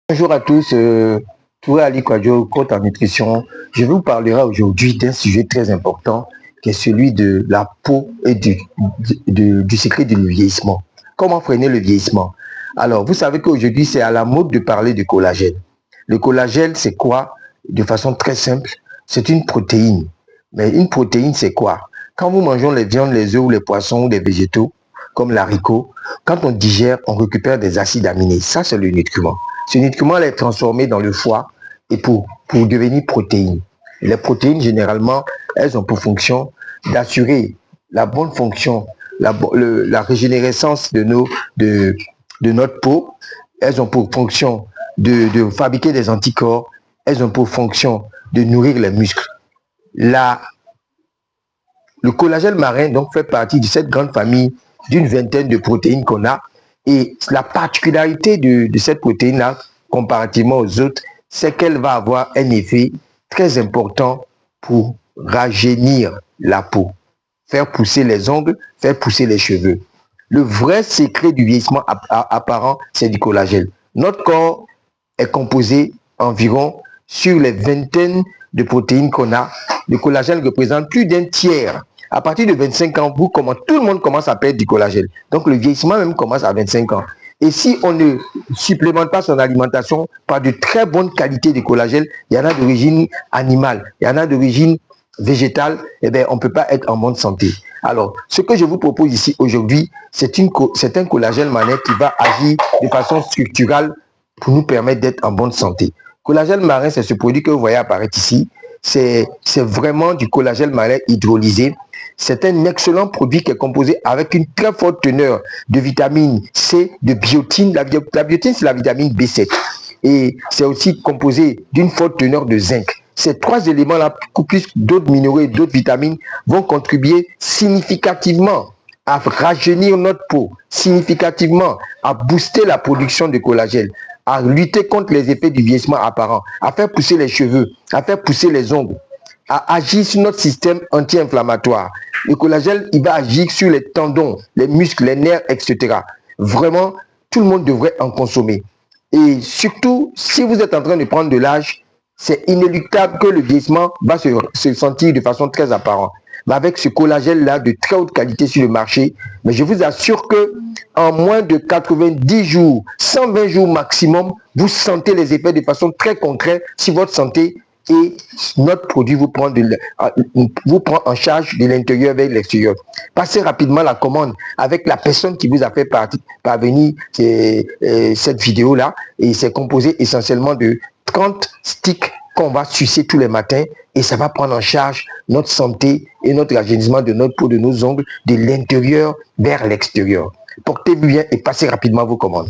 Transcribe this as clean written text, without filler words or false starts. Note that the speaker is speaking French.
Bonjour à tous, Touré Ali Kwadjo, coach en nutrition. Je vous parlerai aujourd'hui d'un sujet très important qui est celui de la peau et du secret du vieillissement. Comment freiner le vieillissement? Alors, vous savez qu'aujourd'hui, c'est à la mode de parler de collagène. Le collagène, c'est quoi? De façon très simple, c'est une protéine. Mais une protéine, c'est quoi? Quand nous mangeons les viandes, les œufs ou les poissons ou les végétaux, comme l'haricot, quand on digère, on récupère des acides aminés. Ça, c'est le nutriment. Ce nutriment est transformé dans le foie et pour devenir protéines. Les protéines, généralement, elles ont pour fonction d'assurer la bonne fonction, la régénérescence de notre peau. Elles ont pour fonction de fabriquer des anticorps. Elles ont pour fonction de nourrir les muscles. Le collagène marin donc fait partie de cette grande famille d'une vingtaine de protéines qu'on a. Et la particularité de cette protéine-là, comparativement aux autres, c'est qu'elle va avoir un effet très important pour rajeunir la peau, faire pousser les ongles, faire pousser les cheveux. Le vrai secret du vieillissement apparent, c'est du collagène. Notre corps est composé environ sur les vingtaines de protéines qu'on a. Le collagène représente plus d'un tiers. À partir de 25 ans, tout le monde commence à perdre du collagène. Donc le vieillissement même commence à 25 ans. Et si on ne supplémente pas son alimentation par de très bonnes qualités de collagène, il y en a d'origine animale, il y en a d'origine végétale, eh bien, on ne peut pas être en bonne santé. Alors, ce que je vous propose ici aujourd'hui, c'est un collagène marin qui va agir de façon structurale pour nous permettre d'être en bonne santé. Collagène marin, c'est ce produit que vous voyez apparaître ici. C'est vraiment du collagène marin hydrolysé. C'est un excellent produit qui est composé avec une très forte teneur de vitamine C, de biotine. La biotine, c'est la vitamine B7. Et c'est aussi composé d'une forte teneur de zinc. Ces trois éléments-là, plus d'autres minéraux et d'autres vitamines, vont contribuer significativement à rajeunir notre peau, significativement à booster la production de collagène, à lutter contre les effets du vieillissement apparent, à faire pousser les cheveux, à faire pousser les ongles, à agir sur notre système anti-inflammatoire. Le collagène, il va agir sur les tendons, les muscles, les nerfs, etc. Vraiment, tout le monde devrait en consommer. Et surtout, si vous êtes en train de prendre de l'âge, c'est inéluctable que le vieillissement va se sentir de façon très apparente. Mais avec ce collagène-là de très haute qualité sur le marché, mais je vous assure que en moins de 90 jours, 120 jours maximum, vous sentez les effets de façon très concrète sur votre santé et notre produit vous prend en charge de l'intérieur vers l'extérieur. Passez rapidement la commande avec la personne qui vous a fait parvenir cette vidéo-là et c'est composé essentiellement de 30 sticks qu'on va sucer tous les matins et ça va prendre en charge notre santé et notre rajeunissement de notre peau, de nos ongles, de l'intérieur vers l'extérieur. Portez-vous bien et passez rapidement vos commandes.